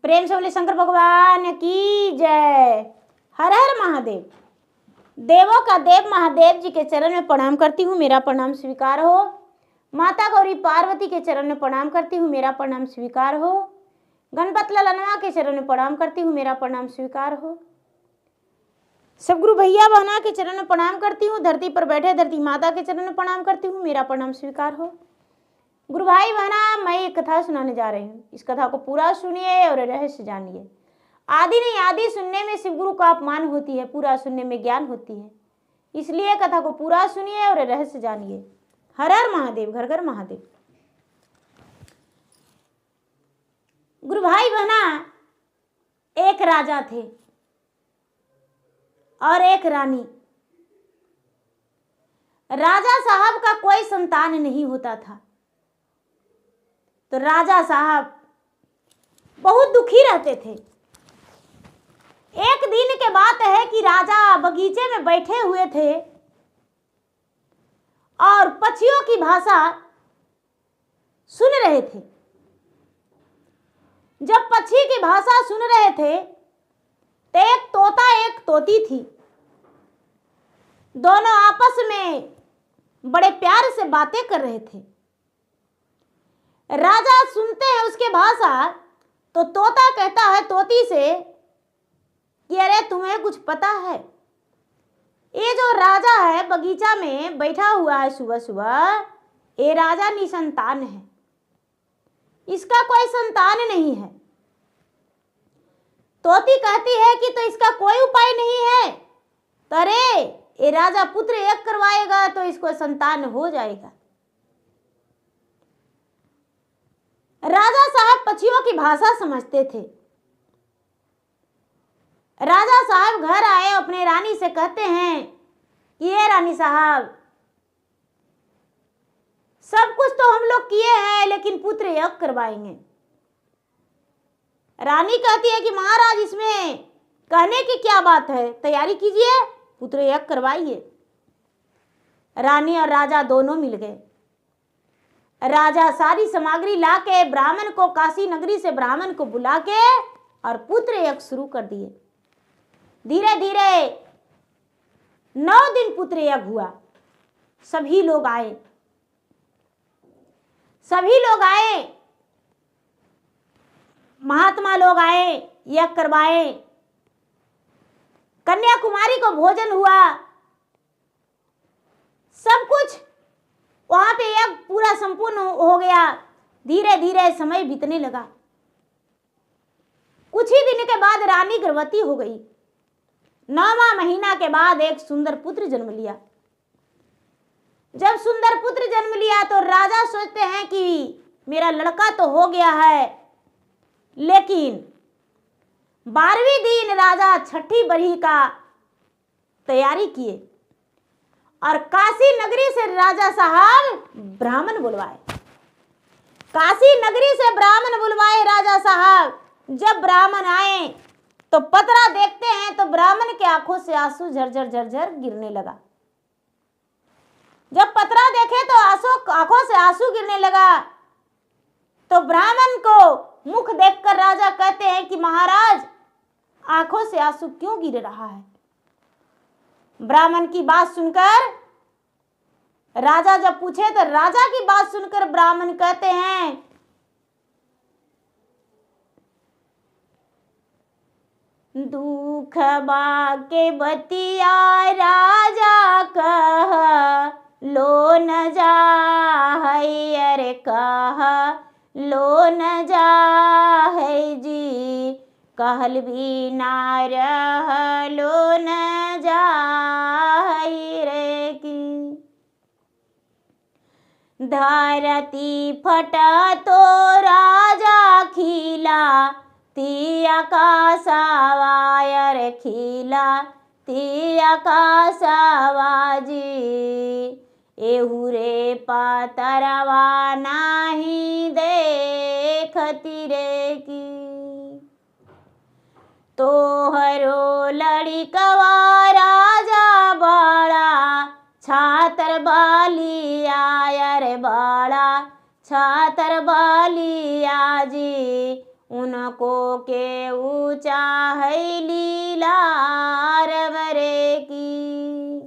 प्रेम से बोले शंकर भगवान की जय। हर हर महादेव। देवों का देव महादेव जी के चरण में प्रणाम करती हूँ, मेरा प्रणाम स्वीकार हो। माता गौरी पार्वती के चरण में प्रणाम करती हूँ, मेरा प्रणाम स्वीकार हो। गणपत ललनवा के चरण में प्रणाम करती हूँ, मेरा प्रणाम स्वीकार हो। सब गुरु भैया बहना के चरण में प्रणाम करती हूँ। धरती पर बैठे धरती माता के चरण में प्रणाम करती हूँ, मेरा प्रणाम स्वीकार हो। गुरु भाई बहना, मैं एक कथा सुनाने जा रही हूँ। इस कथा को पूरा सुनिए और रहस्य जानिए। आदि नहीं आदि सुनने में शिव गुरु का अपमान होती है, पूरा सुनने में ज्ञान होती है। इसलिए कथा को पूरा सुनिए और रहस्य जानिए। हर हर महादेव, घर घर महादेव। गुरु भाई बहना, एक राजा थे और एक रानी। राजा साहब का कोई संतान नहीं होता था, तो राजा साहब बहुत दुखी रहते थे। एक दिन के बात है कि राजा बगीचे में बैठे हुए थे और पक्षियों की भाषा सुन रहे थे। जब पक्षी की भाषा सुन रहे थे तो एक तोता एक तोती थी। दोनों आपस में बड़े प्यार से बातें कर रहे थे। राजा सुनते हैं उसके भाषा, तो तोता कहता है तोती से कि अरे तुम्हें कुछ पता है, ये जो राजा है बगीचा में बैठा हुआ है सुबह सुबह, ये राजा निसंतान है, इसका कोई संतान नहीं है। तोती कहती है कि तो इसका कोई उपाय नहीं है, तो अरे ये राजा पुत्र एक करवाएगा तो इसको संतान हो जाएगा। राजा साहब पक्षियों की भाषा समझते थे। राजा साहब घर आए, अपने रानी से कहते हैं कि ये रानी साहब, सब कुछ तो हम लोग किए हैं लेकिन पुत्र यज्ञ करवाएंगे। रानी कहती है कि महाराज इसमें कहने की क्या बात है, तैयारी कीजिए, पुत्र यज्ञ करवाइए। रानी और राजा दोनों मिल गए। राजा सारी सामग्री लाके ब्राह्मण को, काशी नगरी से ब्राह्मण को बुला के और पुत्र यज्ञ शुरू कर दिए। धीरे धीरे 9 दिन पुत्र यज्ञ हुआ। सभी लोग आए, महात्मा लोग आए, यज्ञ करवाए। कन्याकुमारी को भोजन हुआ, सब कुछ वहां पे यज्ञ पूरा संपूर्ण हो गया। धीरे धीरे समय बीतने लगा। कुछ ही दिन के बाद रानी गर्भवती हो गई। 9वां महीना के बाद एक सुंदर पुत्र जन्म लिया। जब सुंदर पुत्र जन्म लिया तो राजा सोचते हैं कि मेरा लड़का तो हो गया है, लेकिन 12वें दिन राजा छठी बरही का तैयारी किए और काशी नगरी से राजा साहब ब्राह्मण बुलवाए। काशी नगरी से ब्राह्मण बुलवाए राजा साहब। जब ब्राह्मण आए तो पतरा देखते हैं तो ब्राह्मण के आंखों से आंसू झरझर झरझर गिरने लगा। जब पतरा देखे तो आंखों से आंसू गिरने लगा। तो ब्राह्मण को मुख देखकर राजा कहते हैं कि महाराज, आंखों से आंसू क्यों गिर रहा है? ब्राह्मण की बात सुनकर राजा जब पूछे तो राजा की बात सुनकर ब्राह्मण कहते हैं, दुख बाके बतिया राजा कह लो न जा, अरे कह लो न जा है जी, कहल भी ना रह लो न जा रे की। धरती फटा तो राजा खिला, तिया का सवायर खिला, तिया का सवाजी, एहुरे पातरवा नाही देखती रे की। तोहरो लड़िकवा राजा बड़ा, छातर बालिया रे बड़ा, छातर बालिया जी, उन को के ऊंचा है लीलार वरे की।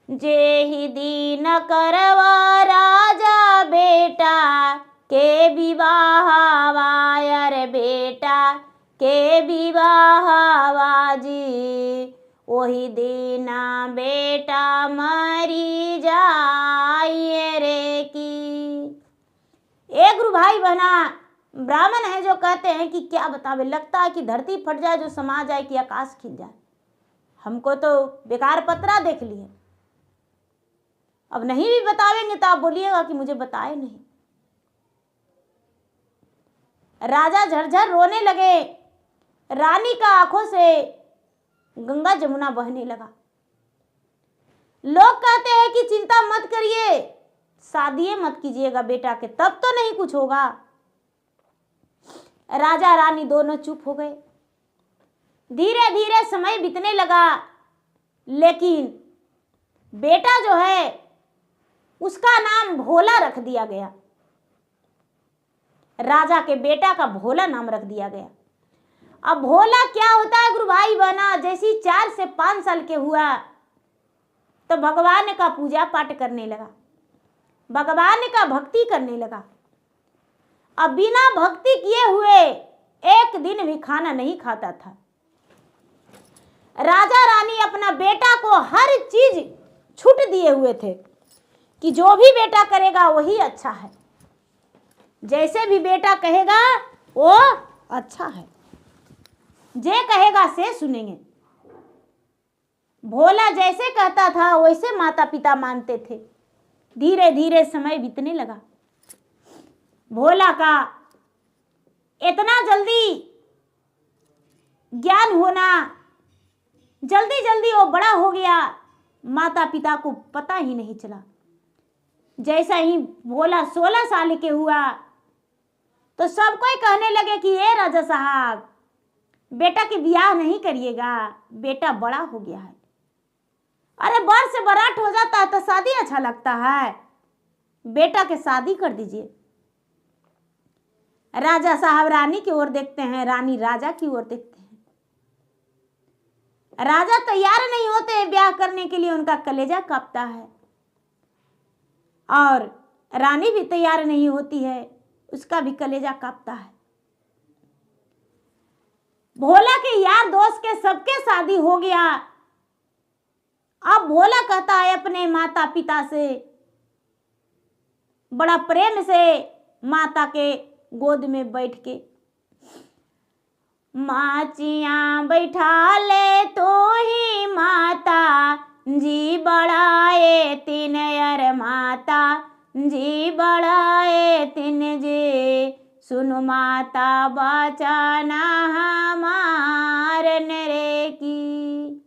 जेहि दीन करवा राजा बेटा के विवाह वायर बेटा के विवाह वाजी। वही दीना बेटा मरी जाइए रे की। एक गुरु भाई बहना ब्राह्मण है जो कहते हैं कि क्या बतावे, लगता है कि धरती फट जाए जो समा जाए कि आकाश खिल जाए। हमको तो बेकार पत्रा देख लिए, अब नहीं भी बतावेंगे तो आप बोलिएगा कि मुझे बताए नहीं। राजा झरझर रोने लगे, रानी का आंखों से गंगा जमुना बहने लगा। लोग कहते हैं कि चिंता मत करिए, शादी मत कीजिएगा बेटा के, तब तो नहीं कुछ होगा। राजा रानी दोनों चुप हो गए। धीरे धीरे समय बीतने लगा, लेकिन बेटा जो है उसका नाम भोला रख दिया गया। राजा के बेटा का भोला नाम रख दिया गया। अब भोला क्या होता है गुरु भाई बहना, जैसी 4 से 5 साल के हुआ तो भगवान का पूजा पाठ करने लगा, भगवान का भक्ति करने लगा। अब बिना भक्ति किए हुए एक दिन भी खाना नहीं खाता था। राजा रानी अपना बेटा को हर चीज छूट दिए हुए थे कि जो भी बेटा करेगा वही अच्छा है, जैसे भी बेटा कहेगा वो अच्छा है, जे कहेगा से सुनेंगे। भोला जैसे कहता था वैसे माता पिता मानते थे। धीरे धीरे समय बीतने लगा। भोला का इतना जल्दी ज्ञान होना, जल्दी जल्दी वो बड़ा हो गया, माता पिता को पता ही नहीं चला। जैसा ही भोला 16 साल के हुआ तो सब कोई कहने लगे कि ये राजा साहब बेटा के ब्याह नहीं करिएगा, बेटा बड़ा हो गया है। अरे बर से बरात हो जाता है तो शादी अच्छा लगता है, बेटा के शादी कर दीजिए। राजा साहब रानी की ओर देखते हैं, रानी राजा की ओर देखते हैं। राजा तैयार नहीं होते ब्याह करने के लिए, उनका कलेजा कांपता है। और रानी भी तैयार नहीं होती है, उसका भी कलेजा कांपता है। भोला के यार दोस्त के सबके शादी हो गया। अब भोला कहता है अपने माता पिता से, बड़ा प्रेम से माता के गोद में बैठ के, माचिया बैठा ले तो ही माता जी बढ़ाए तीन, अर माता जी बढ़ाए तीन जी। सुनो माता बचाना हमार नरे की।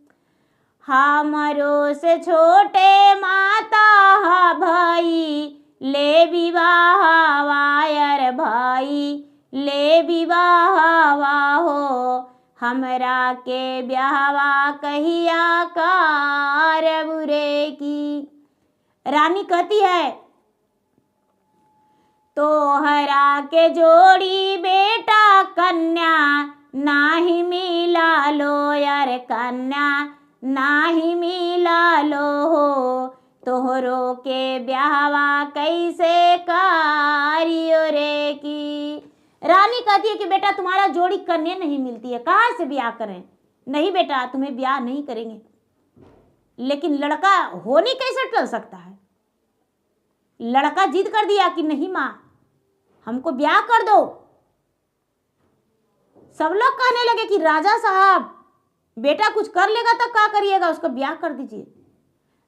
हमरो से छोटे माता भाई ले विवाह वायर भाई ले विवाह वाहो। हमरा के ब्याहवा कहिया कार बुरे की। रानी कहती है तोहरा के जोड़ी बेटा कन्या नाही मिला लो, यार कन्या नाही मिला लो हो। तोहरो के ब्याहवा कैसे कारियो रे की। रानी कहती है कि बेटा तुम्हारा जोड़ी कन्या नहीं मिलती है, कहाँ से ब्याह करें। नहीं बेटा तुम्हें ब्याह नहीं करेंगे। लेकिन लड़का होने कैसे टल सकता है। लड़का जिद कर दिया कि नहीं माँ हमको ब्याह कर दो। सब लोग कहने लगे कि राजा साहब बेटा कुछ कर लेगा तो क्या करिएगा, उसको ब्याह कर दीजिए।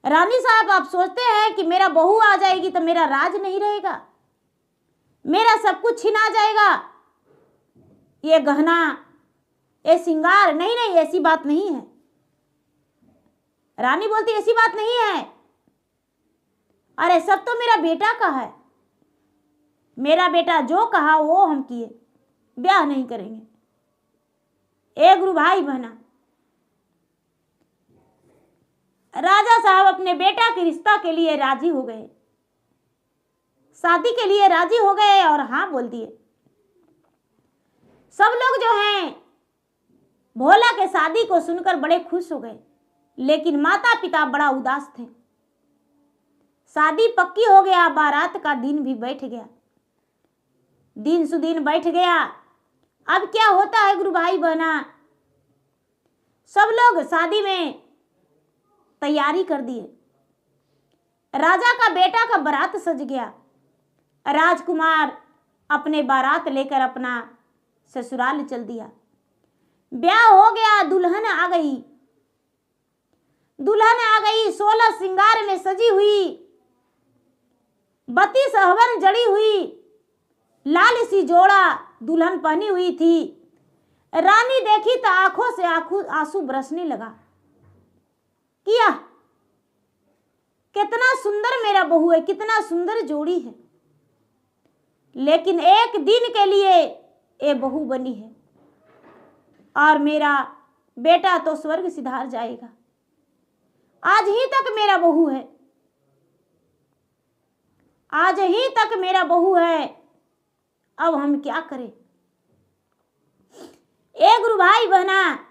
रानी साहब आप सोचते हैं कि मेरा बहू आ जाएगी तो मेरा राज नहीं रहेगा, मेरा सब कुछ छिना जाएगा, ये गहना ये श्रृंगार, नहीं नहीं ऐसी बात नहीं है। रानी बोलती ऐसी बात नहीं है, अरे सब तो मेरा बेटा का है, मेरा बेटा जो कहा वो हम किए, ब्याह नहीं करेंगे। ए गुरु भाई बहना, राजा साहब अपने बेटा के रिश्ता के लिए राजी हो गए, शादी के लिए राजी हो गए और हाँ बोल दिए। सब लोग जो हैं भोला के शादी को सुनकर बड़े खुश हो गए, लेकिन माता पिता बड़ा उदास थे। शादी पक्की हो गया, बारात का दिन भी बैठ गया, दिन सुदिन बैठ गया। अब क्या होता है गुरु भाई बहना, सब लोग शादी में तैयारी कर दिए। राजा का बेटा का बारात सज गया। राजकुमार अपने बारात लेकर अपना ससुराल चल दिया। ब्याह हो गया, दुल्हन आ गई। दुल्हन आ गई 16 श्रृंगार में सजी हुई, 32 हवन जड़ी हुई, लाल सी जोड़ा दुल्हन पहनी हुई थी। रानी देखी तो आंखों से आंसू बरसने लगा। किया कितना सुंदर मेरा बहू है, कितना सुंदर जोड़ी है, लेकिन एक दिन के लिए ये बहू बनी है और मेरा बेटा तो स्वर्ग सिधार जाएगा। आज ही तक मेरा बहू है, आज ही तक मेरा बहू है, अब हम क्या करें। ए गुरु भाई बहना,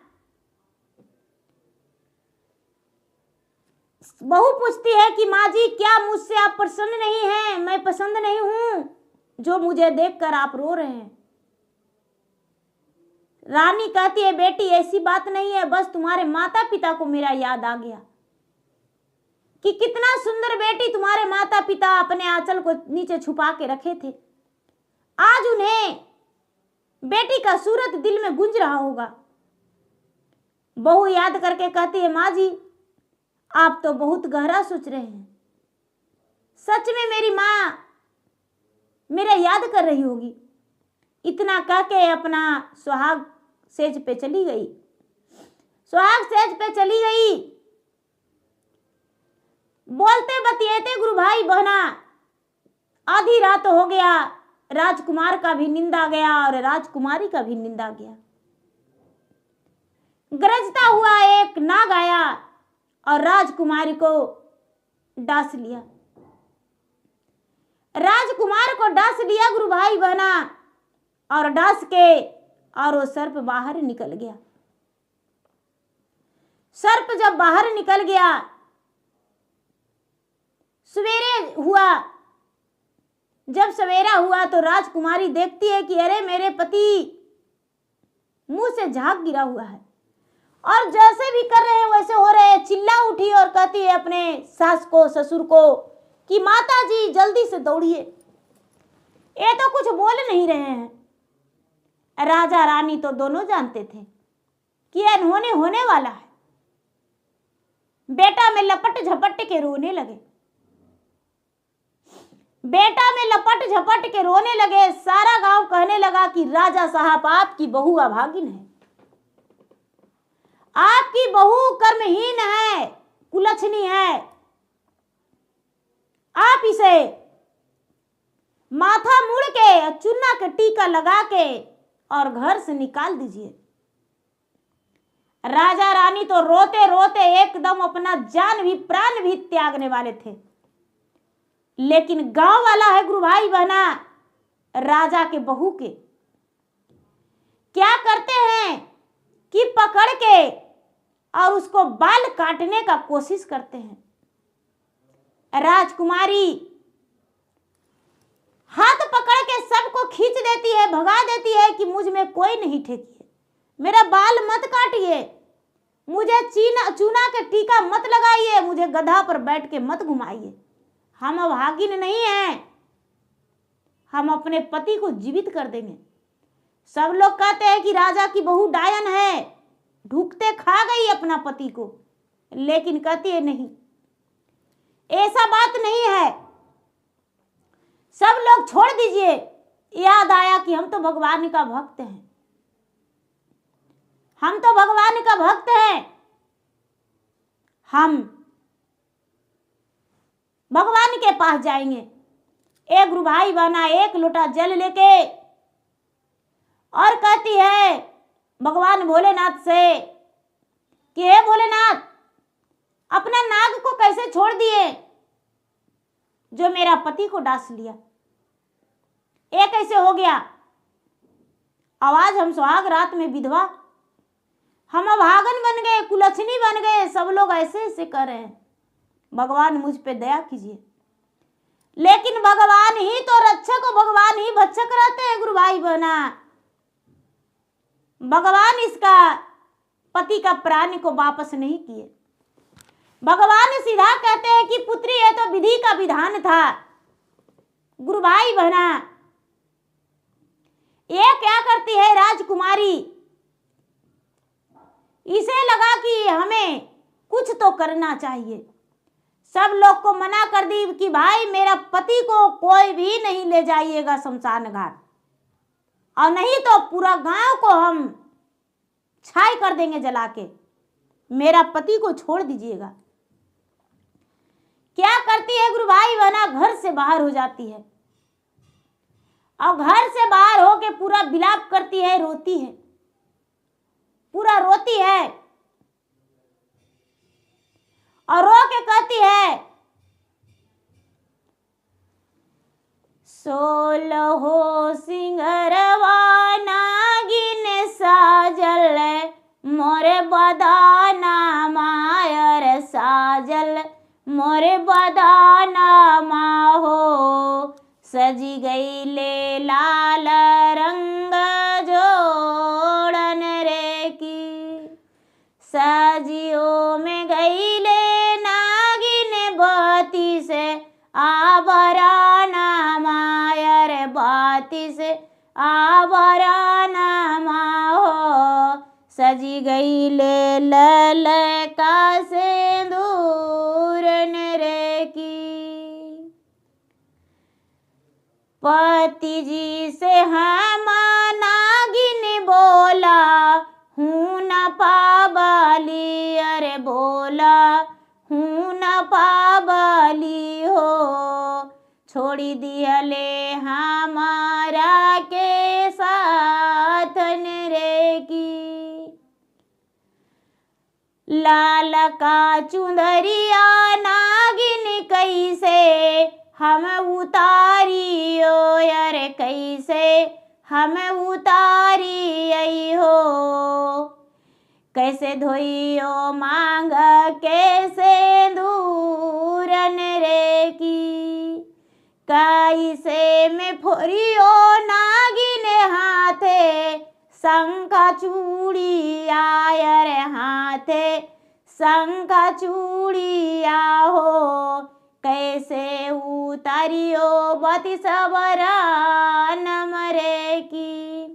बहू पूछती है कि माँ जी क्या मुझसे आप प्रसन्न नहीं हैं, मैं पसंद नहीं हूं जो मुझे देखकर आप रो रहे हैं। रानी कहती है बेटी ऐसी बात नहीं है, बस तुम्हारे माता पिता को मेरा याद आ गया कि कितना सुंदर बेटी तुम्हारे माता पिता अपने आंचल को नीचे छुपा के रखे थे। आज उन्हें बेटी का सूरत दिल में गूंज रहा होगा। बहू याद करके कहती है माँ जी आप तो बहुत गहरा सोच रहे हैं, सच में मेरी माँ मेरा याद कर रही होगी। इतना कह के अपना सुहाग सेज पे चली गई। सुहाग सेज पे चली गई। बोलते बतियाते गुरु भाई बहना आधी रात हो गया। राजकुमार का भी नींद आ गया और राजकुमारी का भी नींद आ गया। गरजता हुआ एक नाग आया और राजकुमारी को डांस लिया। राजकुमार को डांस लिया गुरु भाई बहना और डांस के और वो सर्प बाहर निकल गया। सर्प जब बाहर निकल गया, सवेरे हुआ। जब सवेरा हुआ तो राजकुमारी देखती है कि अरे मेरे पति मुंह से झाग गिरा हुआ है और जैसे भी कर रहे हैं वैसे हो रहे हैं। चिल्ला उठी और कहती है अपने सास को ससुर को कि माता जी जल्दी से दौड़िए, ये तो कुछ बोल नहीं रहे हैं। राजा रानी तो दोनों जानते थे कि अनहोनी होने वाला है। बेटा में लपट झपट के रोने लगे। बेटा में लपट झपट के रोने लगे। सारा गांव कहने लगा कि राजा साहब आपकी बहू अभागिन है, आपकी बहू कर्महीन है, कुलच्छनी है, आप इसे माथा मुड़ के चूना का टीका लगा के और घर से निकाल दीजिए। राजा रानी तो रोते रोते एकदम अपना जान भी प्राण भी त्यागने वाले थे, लेकिन गांव वाला है गुरु भाई बहना राजा के बहू के क्या करते हैं कि पकड़ के और उसको बाल काटने का कोशिश करते हैं। राजकुमारी हाथ पकड़ के सबको खींच देती है, भगा देती है कि मुझ में कोई नहीं ठेकिए, मेरा बाल मत काटिए, मुझे चूना के टीका मत लगाइए, मुझे गधा पर बैठ के मत घुमाइए, हम अभागिन नहीं हैं, हम अपने पति को जीवित कर देंगे। सब लोग कहते हैं कि राजा की बहू डायन है, ढूकते खा गई अपना पति को, लेकिन कहती है नहीं, ऐसा बात नहीं है, सब लोग छोड़ दीजिए। याद आया कि हम तो भगवान का भक्त हैं, हम तो भगवान का भक्त हैं, हम भगवान के पास जाएंगे। एक गुरु भाई बहना एक लोटा जल लेके और कहती है भगवान भोलेनाथ से कि हे भोलेनाथ, अपना नाग को कैसे छोड़ दिए जो मेरा पति को डांस लिया, ये कैसे हो गया? आवाज हम सुहाग रात में विधवा, हम अभागन बन गए, कुलछनी बन गए, सब लोग ऐसे ऐसे कर रहे हैं, भगवान मुझ पे दया कीजिए। लेकिन भगवान ही तो रक्षक और भगवान ही भक्षक रहते हैं गुरु भाई बहना। भगवान इसका पति का प्राण को वापस नहीं किए। भगवान सीधा कहते हैं कि पुत्री है तो विधि का विधान था। गुरु भाई बहना, ये क्या करती है राजकुमारी, इसे लगा कि हमें कुछ तो करना चाहिए। सब लोग को मना कर दी कि भाई मेरा पति को कोई भी नहीं ले जाइएगा शमशान घाट, और नहीं तो पूरा गांव को हम छाई कर देंगे जला के, मेरा पति को छोड़ दीजिएगा। क्या करती है गुरु भाई बहना, घर से बाहर हो जाती है और घर से बाहर होके पूरा विलाप करती है, रोती है, पूरा रोती है और रो के कहती है, 16 सिंगरवा नागिन साजल, मोरे बदाना मायर साजल, मोरे बदाना माहो, सजी गई ले लाल रंग जोड़न रे की, सजियो में गई ले नागिन बाती से आबराना मायर, बाती से आबराना माहो, सजी गई ले लल का सिंदूर रे की। पति जी से हम नागिन बोला, हूँ न पाबाली, अरे बोला हूँ न पाबाली हो, छोड़ी दियले हमारा के साथ रे की। लाल का चुंदरिया नागिन कैसे हम उतारियो, अरे कैसे हम उतारी आई हो, कैसे धोइयो मांग कैसे दूरन रे की, कैसे में फोरियो नागिन हाथे शंखा चूड़िया, अरे हाथे शंखा चूड़िया हो, कैसे उतारियो बती सबरान मरे की।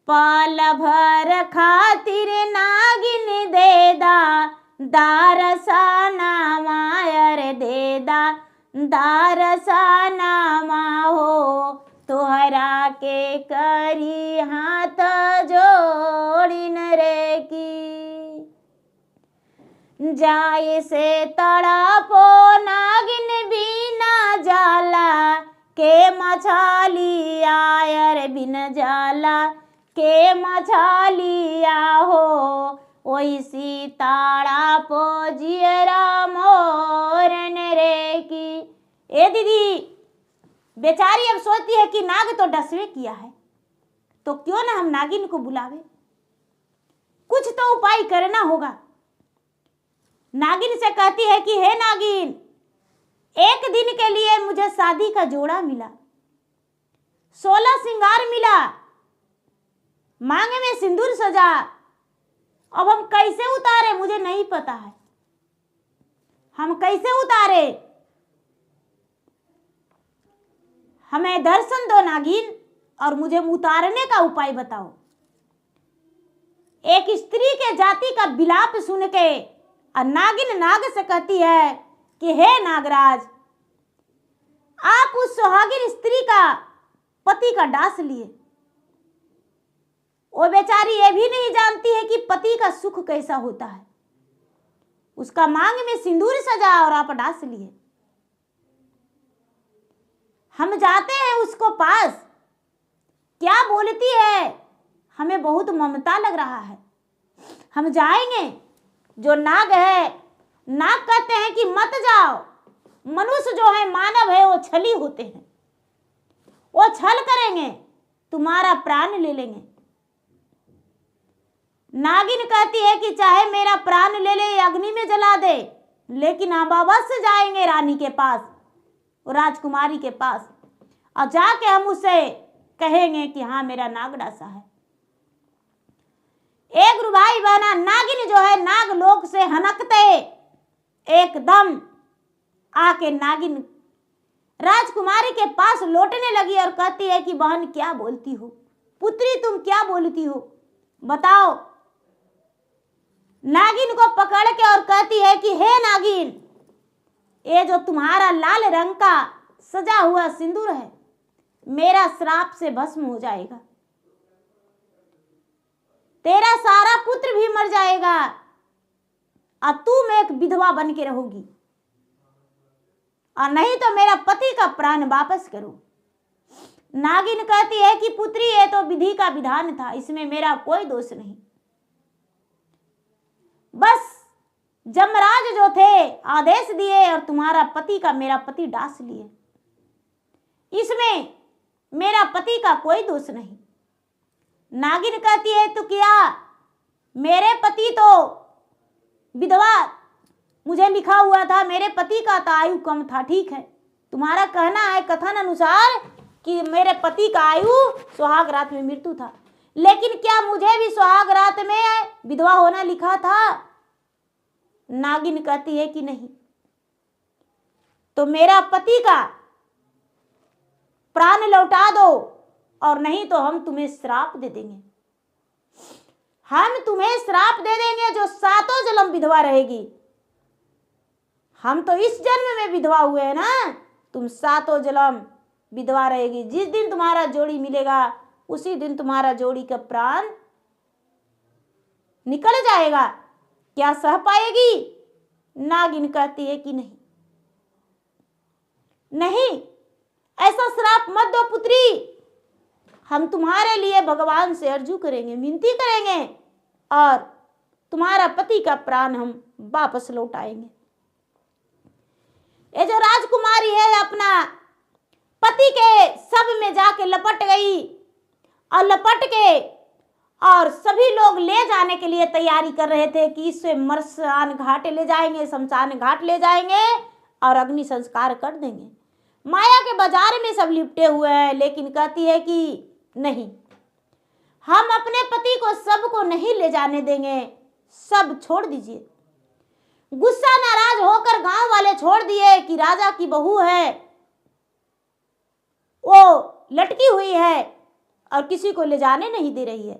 पाल भर खातिर नागिन देदा दारसाना मायर, देदा दारसाना माहो, तोहरा के करी हाथ जोड़िन रे की। जाए से तड़ापो नागिन बिना जाला के मछाली आयर, बिन जाला के मछालिया हो, ओइसी तड़ापो जियरा मोरन रे की। ए दीदी बेचारी अब सोचती है कि नाग तो डसवे किया है, तो क्यों ना हम नागिन को बुलावे, कुछ तो उपाय करना होगा। नागिन से कहती है कि हे नागिन, एक दिन के लिए मुझे शादी का जोड़ा मिला, 16 श्रृंगार मिला, मांगे में सिंदूर सजा, अब हम कैसे उतारे मुझे नहीं पता है, हम कैसे उतारे, हमें दर्शन दो नागिन और मुझे उतारने का उपाय बताओ। एक स्त्री के जाति का विलाप सुन के नागिन नाग से कहती है कि हे नागराज, आप उस सुहागिन स्त्री का पति का डांस लिए, वो बेचारी ये भी नहीं जानती है कि पति का सुख कैसा होता है, उसका मांग में सिंदूर सजा और आप डांस लिए। हम जाते हैं उसको पास, क्या बोलती है, हमें बहुत ममता लग रहा है, हम जाएंगे। जो नाग है, नाग कहते हैं कि मत जाओ, मनुष्य जो है मानव है वो छली होते हैं, वो छल करेंगे तुम्हारा प्राण ले लेंगे। नागिन कहती है कि चाहे मेरा प्राण ले ले, अग्नि में जला दे, लेकिन हम अवश्य जाएंगे रानी के पास, राजकुमारी के पास, और जाके हम उसे कहेंगे कि हाँ मेरा नाग डासा है। एक गुरु भाई बहना, नागिन जो है नागलोक से हनकते एकदम आके नागिन राजकुमारी के पास लौटने लगी और कहती है कि बहन क्या बोलती हो, पुत्री तुम क्या बोलती हो, बताओ। नागिन को पकड़ के और कहती है कि हे नागिन, ये जो तुम्हारा लाल रंग का सजा हुआ सिंदूर है मेरा श्राप से भस्म हो जाएगा, तेरा सारा पुत्र भी मर जाएगा और तुम एक विधवा बन के रहोगी, और नहीं तो मेरा पति का प्राण वापस करो। नागिन कहती है कि पुत्री ये तो विधि का विधान था, इसमें मेरा कोई दोष नहीं। बस जमराज जो थे आदेश दिए और तुम्हारा पति का मेरा पति डास लिए, इसमें मेरा पति का कोई दोष नहीं। नागिन कहती है तो क्या मेरे पति तो विधवा मुझे लिखा हुआ था, मेरे पति का तो आयु कम था, ठीक है, तुम्हारा कहना है कथन अनुसार कि मेरे पति का आयु सुहाग रात में मृत्यु था, लेकिन क्या मुझे भी सुहाग रात में विधवा होना लिखा था? नागिन कहती है कि नहीं, तो मेरा पति का प्राण लौटा दो और नहीं तो हम तुम्हें श्राप दे देंगे, हम तुम्हें श्राप दे देंगे जो सातों जन्म विधवा रहेगी। हम तो इस जन्म में विधवा हुए हैं ना, तुम सातों जन्म विधवा रहेगी। जिस दिन तुम्हारा जोड़ी मिलेगा उसी दिन तुम्हारा जोड़ी का प्राण निकल जाएगा, क्या सह पाएगी? नागिन कहती है कि नहीं, नहीं ऐसा श्राप मत दो पुत्री, हम तुम्हारे लिए भगवान से अर्जू करेंगे, विनती करेंगे और तुम्हारा पति का प्राण हम वापस लौटाएंगे। ये जो राजकुमारी है अपना पति के सब में जाके लपट गई और लपट के और सभी लोग ले जाने के लिए तैयारी कर रहे थे कि इसे मरसान घाट ले जाएंगे, शमशान घाट ले जाएंगे और अग्नि संस्कार कर देंगे। माया के बाजार में सब लिपटे हुए हैं, लेकिन कहती है कि नहीं, हम अपने पति को सबको नहीं ले जाने देंगे, सब छोड़ दीजिए। गुस्सा नाराज होकर गांव वाले छोड़ दिए कि राजा की बहू है, वो लटकी हुई है और किसी को ले जाने नहीं दे रही है।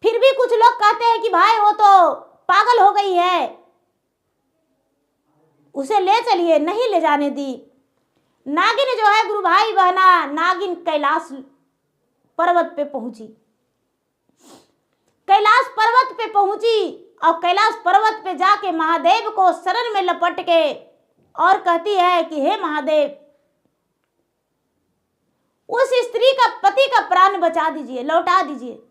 फिर भी कुछ लोग कहते हैं कि भाई वो तो पागल हो गई है, उसे ले चलिए, नहीं ले जाने दी। नागिन जो है गुरु भाई बहना, नागिन कैलाश पर्वत पे पहुंची, कैलाश पर्वत पे पहुंची और कैलाश पर्वत पे जाके महादेव को शरण में लपट के और कहती है कि हे महादेव, उस स्त्री का पति का प्राण बचा दीजिए, लौटा दीजिए।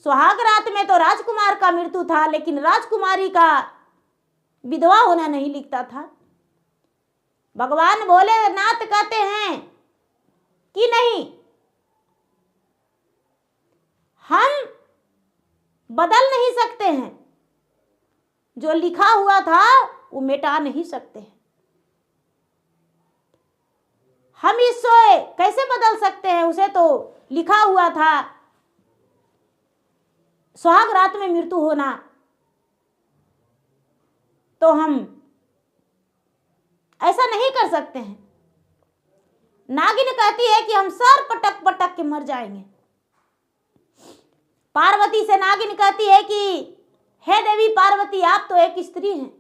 सुहाग रात में तो राजकुमार का मृत्यु था, लेकिन राजकुमारी का विधवा होना नहीं लिखता था। भगवान भोलेनाथ कहते हैं कि नहीं, हम बदल नहीं सकते हैं, जो लिखा हुआ था वो मिटा नहीं सकते हैं। हम इसे कैसे बदल सकते हैं? उसे तो लिखा हुआ था सुहाग रात में मृत्यु होना, तो हम ऐसा नहीं कर सकते हैं। नागिन कहती है कि हम सर पटक पटक के मर जाएंगे। पार्वती से नागिन कहती है कि हे देवी पार्वती, आप तो एक स्त्री हैं,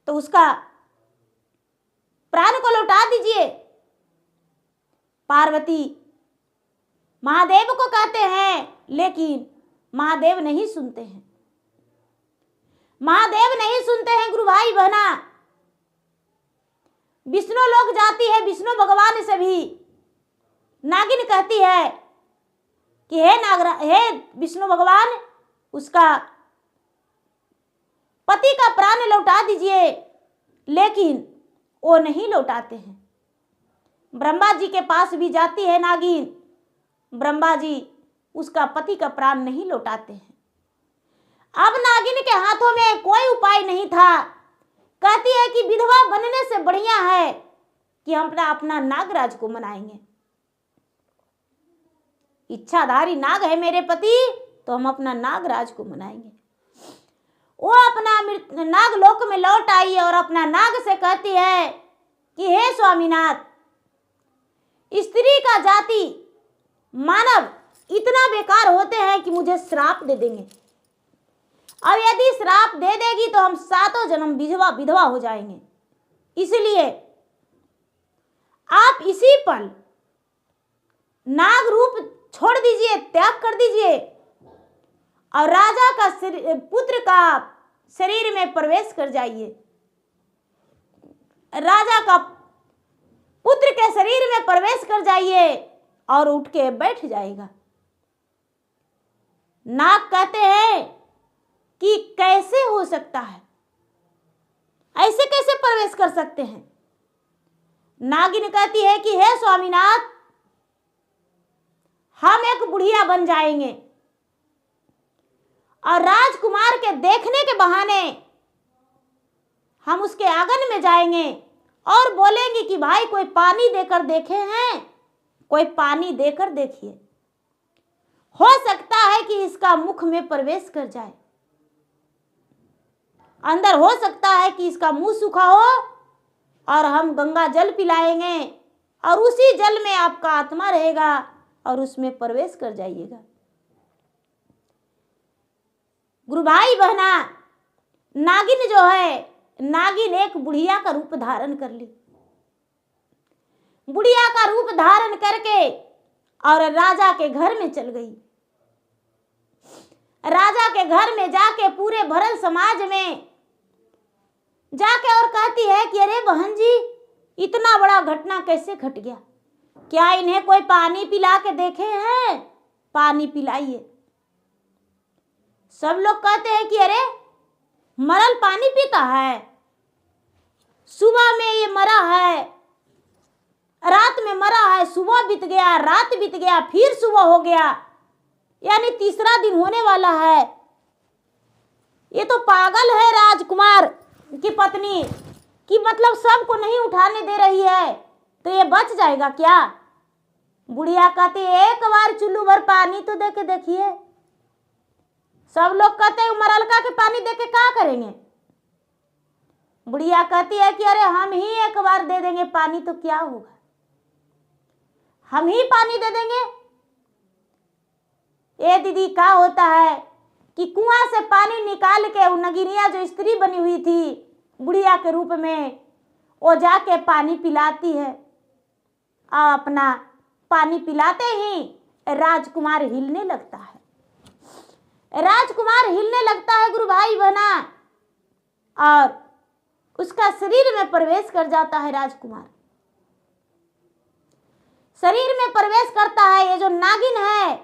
तो उसका प्राण को लौटा दीजिए। पार्वती महादेव को कहते हैं, लेकिन महादेव नहीं सुनते हैं। महादेव नहीं सुनते हैं गुरु भाई बहना। विष्णु लोग जाती है विष्णु भगवान से भी, नागिन कहती है कि हे विष्णु भगवान, उसका पति का प्राण लौटा दीजिए, लेकिन वो नहीं लौटाते हैं। ब्रह्मा जी के पास भी जाती है नागिन। ब्रह्मा जी उसका पति का प्राण नहीं लौटाते हैं। अब नागिन के हाथों में कोई उपाय नहीं था। कहती है कि विधवा बनने से बढ़िया है कि हम अपना नागराज को मनाएंगे। इच्छाधारी नाग है मेरे पति, तो हम अपना नागराज को मनाएंगे। वो अपना नागलोक में लौट आई और अपना नाग से कहती है कि हे स्वामीनाथ, स्त्री का जाति मानव इतना बेकार होते हैं कि मुझे श्राप दे देंगे। अब यदि श्राप दे देगी तो हम 7 जन्म विधवा हो जाएंगे। इसलिए आप इसी पल नाग रूप छोड़ दीजिए, त्याग कर दीजिए और राजा का पुत्र का शरीर में प्रवेश कर जाइए। राजा का पुत्र के शरीर में प्रवेश कर जाइए और उठ के बैठ जाएगा। नाग कहते हैं कि कैसे हो सकता है, ऐसे कैसे प्रवेश कर सकते हैं। नागिन कहती है कि हे स्वामीनाथ, हम एक बुढ़िया बन जाएंगे और राजकुमार के देखने के बहाने हम उसके आंगन में जाएंगे और बोलेंगे कि भाई कोई पानी देकर देखे हैं, कोई पानी देकर देखिए, हो सकता है कि इसका मुख में प्रवेश कर जाए, अंदर हो सकता है कि इसका मुंह सूखा हो और हम गंगा जल पिलाएंगे और उसी जल में आपका आत्मा रहेगा और उसमें प्रवेश कर जाइएगा। गुरु भाई बहना, नागिन जो है, नागिन एक बुढ़िया का रूप धारण कर ली। बुढ़िया का रूप धारण करके और राजा के घर में चल गई। राजा के घर में जाके पूरे भरल समाज में जाके और कहती है कि अरे बहन जी, इतना बड़ा घटना कैसे घट गया, क्या इन्हें कोई पानी पिला के देखे हैं, पानी पिलाइए। सब लोग कहते हैं कि अरे मरल पानी पीता है, सुबह में ये मरा है, रात में मरा है, सुबह बीत गया, रात बीत गया, फिर सुबह हो गया, यानी तीसरा दिन होने वाला है। ये तो पागल है राजकुमार की पत्नी कि मतलब सबको नहीं उठाने दे रही है, तो ये बच जाएगा क्या। बुढ़िया कहती है एक बार चुल्लू भर पानी तो दे के देखिए। सब लोग कहते हैं मरलका के पानी दे के क्या करेंगे। बुढ़िया कहती है कि अरे हम ही एक बार दे देंगे पानी तो क्या होगा, हम ही पानी दे देंगे। ये दीदी क्या होता है कि कुआं से पानी निकाल के वो नगिनिया जो स्त्री बनी हुई थी बुढ़िया के रूप में, वो जाके पानी पिलाती है और अपना पानी पिलाते ही राजकुमार हिलने लगता है। राजकुमार हिलने लगता है गुरु भाई बहना, और उसका शरीर में प्रवेश कर जाता है। राजकुमार शरीर में प्रवेश करता है। ये जो नागिन है,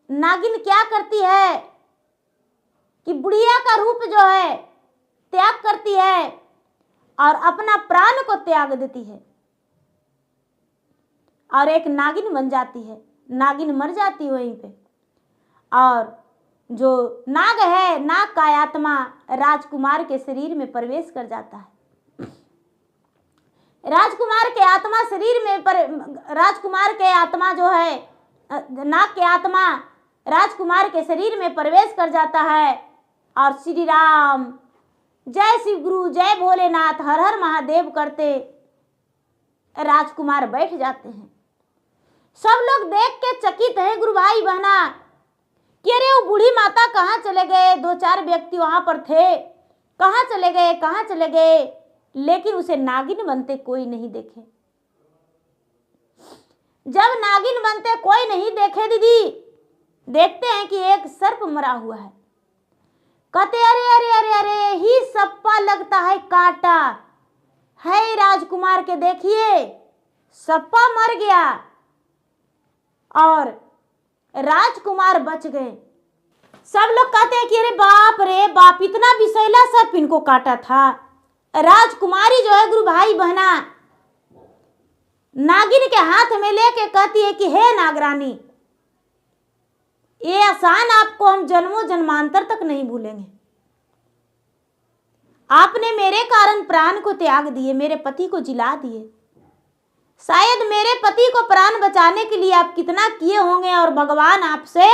नागिन क्या करती है कि बुढ़िया का रूप जो है त्याग करती है और अपना प्राण को त्याग देती है और एक नागिन बन जाती है। नागिन मर जाती है वहीं पे, और जो नाग है, नाग का आत्मा राजकुमार के शरीर में प्रवेश कर जाता है। राजकुमार के आत्मा शरीर में राजकुमार के आत्मा जो है, नाग के आत्मा राजकुमार के शरीर में प्रवेश कर जाता है और श्री राम जय शिव गुरु जय भोलेनाथ हर हर महादेव करते राजकुमार बैठ जाते हैं। सब लोग देख के चकित है गुरु भाई बहना कि अरे वो बूढ़ी माता कहाँ चले गए, 2-4 व्यक्ति वहां पर थे, कहाँ चले गए, कहाँ चले गए, लेकिन उसे नागिन बनते कोई नहीं देखे। जब नागिन बनते कोई नहीं देखे दीदी, देखते हैं कि एक सर्प मरा हुआ है। कहते अरे अरे अरे अरे ही सप्पा लगता है काटा है राजकुमार के, देखिए सप्पा मर गया और राजकुमार बच गए। सब लोग कहते हैं कि अरे बाप रे बाप, इतना विषैला सर्प इनको काटा था। राजकुमारी जो है गुरु भाई बहना नागिन के हाथ में लेके कहती है कि हे नागरानी, ये एहसान आपको हम जन्मों जन्मांतर तक नहीं भूलेंगे। आपने मेरे कारण प्राण को त्याग दिए, मेरे पति को जिला दिए। शायद मेरे पति को प्राण बचाने के लिए आप कितना किए होंगे और भगवान आपसे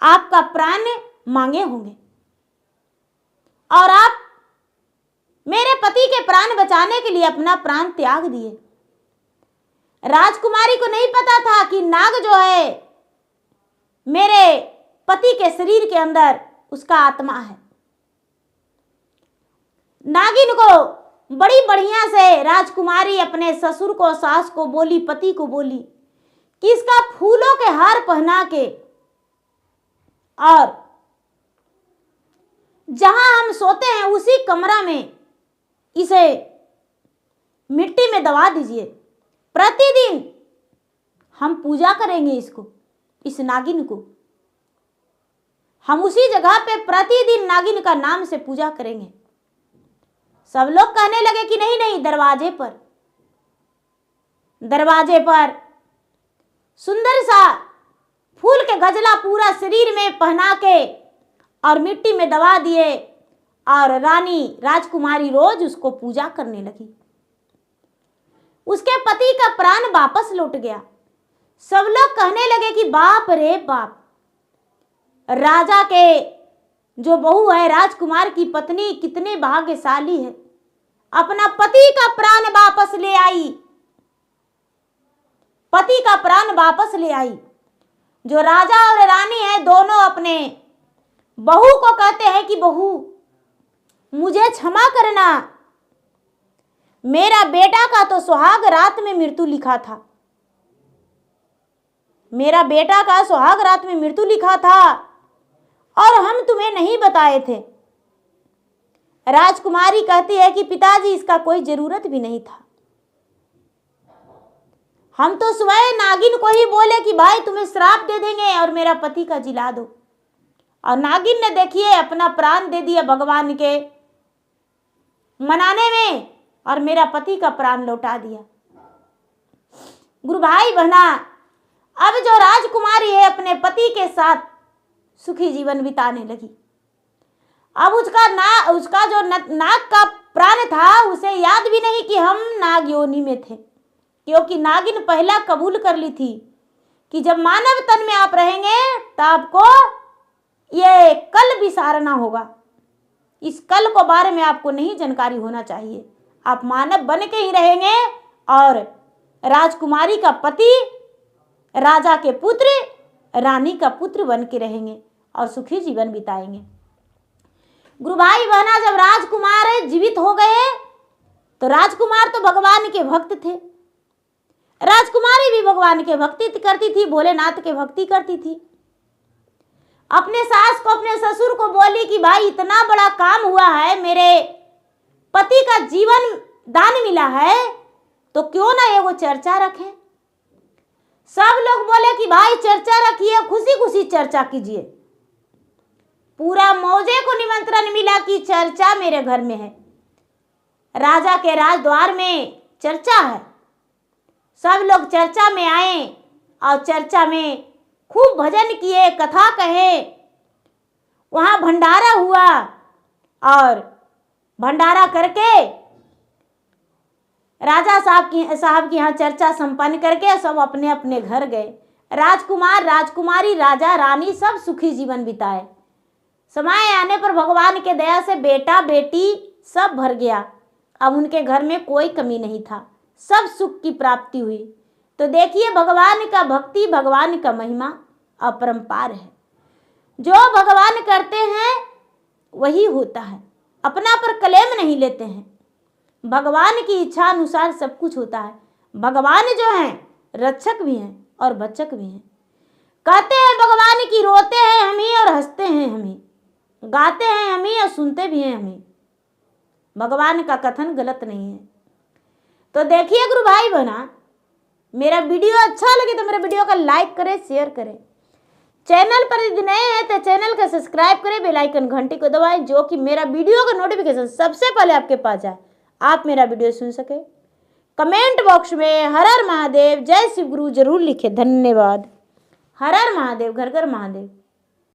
आपका प्राण मांगे होंगे, और आप मेरे पति के प्राण बचाने के लिए अपना प्राण त्याग दिए। राजकुमारी को नहीं पता था कि नाग जो है मेरे पति के शरीर के अंदर उसका आत्मा है। नागिन को बड़ी बढ़िया से राजकुमारी अपने ससुर को, सास को बोली, पति को बोली कि इसका फूलों के हार पहना के और जहां हम सोते हैं उसी कमरा में इसे मिट्टी में दबा दीजिए। प्रतिदिन हम पूजा करेंगे इसको, इस नागिन को। हम उसी जगह पे प्रतिदिन नागिन का नाम से पूजा करेंगे। सब लोग कहने लगे कि नहीं नहीं, दरवाजे पर सुंदर सा फूल के गजला पूरा शरीर में पहना के और मिट्टी में दबा दिए, और रानी राजकुमारी रोज उसको पूजा करने लगी। उसके पति का प्राण वापस लौट गया। सब लोग कहने लगे कि बाप रे बाप, राजा के जो बहू है, राजकुमार की पत्नी कितनी भाग्यशाली है, अपना पति का प्राण वापस ले आई, पति का प्राण वापस ले आई। जो राजा और रानी है दोनों अपने बहू को कहते हैं कि बहू मुझे क्षमा करना, मेरा बेटा का तो सुहाग रात में मृत्यु लिखा था, मेरा बेटा का सुहाग रात में मृत्यु लिखा था और हम तुम्हें नहीं बताए थे। राजकुमारी कहती है कि पिताजी इसका कोई जरूरत भी नहीं था, हम तो स्वयं नागिन को ही बोले कि भाई तुम्हें श्राप दे देंगे और मेरा पति का जिला दो, और नागिन ने देखिए अपना प्राण दे दिया भगवान के मनाने में और मेरा पति का प्राण लौटा दिया। गुरु भाई बहना, अब जो राजकुमारी है अपने पति के साथ सुखी जीवन बिताने लगी। अब उसका जो नाग का प्राण था उसे याद भी नहीं कि हम नाग योनि में थे, क्योंकि नागिन पहला कबूल कर ली थी कि जब मानव तन में आप रहेंगे तो आपको ये कल विसारना होगा। इस कल को बारे में आपको नहीं जानकारी होना चाहिए। आप मानव बन के ही रहेंगे और राजकुमारी का पति, राजा के पुत्र, रानी का पुत्र बन के रहेंगे और सुखी जीवन बिताएंगे। गुरु भाई बहना, जब राजकुमार जीवित हो गए तो राजकुमार तो भगवान के भक्त थे, राजकुमारी भी भगवान के भक्ति करती थी, भोलेनाथ के भक्ति करती थी। अपने सास को, अपने ससुर को बोली कि भाई इतना बड़ा काम हुआ है, मेरे पति का जीवन दान मिला है, तो क्यों ना ये वो चर्चा रखें। सब लोग बोले कि भाई चर्चा रखिए, खुशी खुशी चर्चा कीजिए। पूरा मौजे को निमंत्रण मिला कि चर्चा मेरे घर में है, राजा के राजद्वार में चर्चा है। सब लोग चर्चा में आए और चर्चा में खूब भजन किए, कथा कहे, वहां भंडारा हुआ और भंडारा करके राजा साहब की यहाँ चर्चा संपन्न करके सब अपने अपने घर गए। राजकुमार, राजकुमारी, राजा, रानी सब सुखी जीवन बिताए। समय आने पर भगवान के दया से बेटा बेटी सब भर गया। अब उनके घर में कोई कमी नहीं था, सब सुख की प्राप्ति हुई। तो देखिए भगवान का भक्ति, भगवान का महिमा अपरंपार है। जो भगवान करते हैं वही होता है, अपना पर क्लेम नहीं लेते हैं। भगवान की इच्छा अनुसार सब कुछ होता है। भगवान जो हैं रक्षक भी हैं और बचक भी हैं। कहते हैं भगवान की रोते हैं हम ही और हंसते हैं हम ही, गाते हैं हम ही और सुनते भी हैं हम ही। भगवान का कथन गलत नहीं है। तो देखिए गुरु भाई बहना, मेरा वीडियो अच्छा लगे तो मेरे वीडियो का लाइक करें, शेयर करें। चैनल पर यदि नए हैं तो चैनल को सब्सक्राइब करें, बेल आइकन घंटी को दबाएं, जो कि मेरा वीडियो का नोटिफिकेशन सबसे पहले आपके पास जाए, आप मेरा वीडियो सुन सके। कमेंट बॉक्स में हर हर महादेव, जय शिव गुरु जरूर लिखें। धन्यवाद। हर हर महादेव, घर घर महादेव।